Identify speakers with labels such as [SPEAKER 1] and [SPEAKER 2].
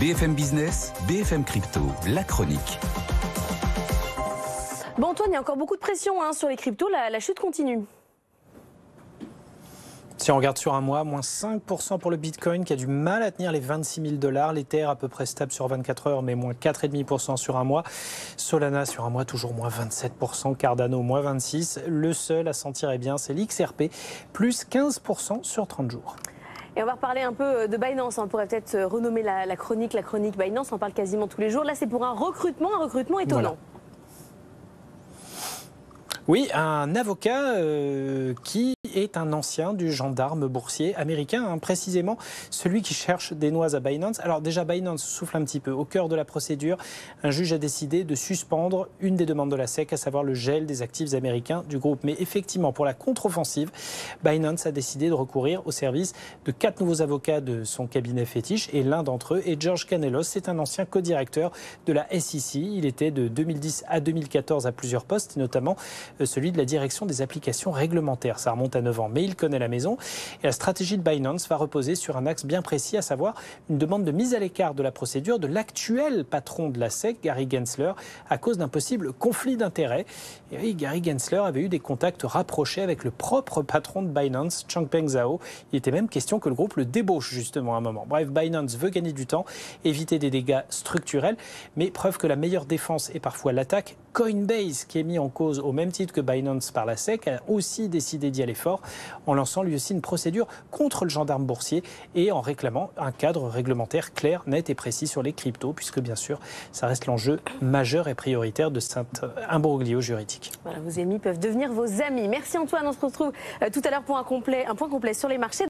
[SPEAKER 1] BFM Business, BFM Crypto, la chronique.
[SPEAKER 2] Bon Antoine, il y a encore beaucoup de pression sur les cryptos, la chute continue.
[SPEAKER 3] Si on regarde sur un mois, moins 5% pour le Bitcoin qui a du mal à tenir les 26 000 $. L'Ether à peu près stable sur 24 heures, mais moins 4,5% sur un mois. Solana sur un mois, toujours moins 27%. Cardano, moins 26%. Le seul à sentir bien, c'est l'XRP, plus 15% sur 30 jours.
[SPEAKER 2] Et on va reparler un peu de Binance. On pourrait peut-être renommer la chronique Binance. On en parle quasiment tous les jours. Là, c'est pour un recrutement étonnant.
[SPEAKER 3] Voilà. Oui, un avocat qui est un ancien du gendarme boursier américain, précisément celui qui cherche des noises à Binance. Alors déjà, Binance souffle un petit peu. Au cœur de la procédure, un juge a décidé de suspendre une des demandes de la SEC, à savoir le gel des actifs américains du groupe. Mais effectivement, pour la contre-offensive, Binance a décidé de recourir au service de 4 nouveaux avocats de son cabinet fétiche. Et l'un d'entre eux est George Canellos. C'est un ancien co-directeur de la SEC. Il était de 2010 à 2014 à plusieurs postes, notamment celui de la direction des applications réglementaires. Ça remonte à 9 ans, mais il connaît la maison. Et la stratégie de Binance va reposer sur un axe bien précis, à savoir une demande de mise à l'écart de la procédure de l'actuel patron de la SEC, Gary Gensler, à cause d'un possible conflit d'intérêts. Et oui, Gary Gensler avait eu des contacts rapprochés avec le propre patron de Binance, Changpeng Zhao. Il était même question que le groupe le débauche justement à un moment. Bref, Binance veut gagner du temps, éviter des dégâts structurels, mais preuve que la meilleure défense est parfois l'attaque. Coinbase, qui est mis en cause au même titre que Binance par la SEC, a aussi décidé d'y aller fort en lançant lui aussi une procédure contre le gendarme boursier et en réclamant un cadre réglementaire clair, net et précis sur les cryptos, puisque bien sûr, ça reste l'enjeu majeur et prioritaire de cet imbroglio juridique.
[SPEAKER 2] Voilà, vos ennemis peuvent devenir vos amis. Merci Antoine, on se retrouve tout à l'heure pour un point complet sur les marchés.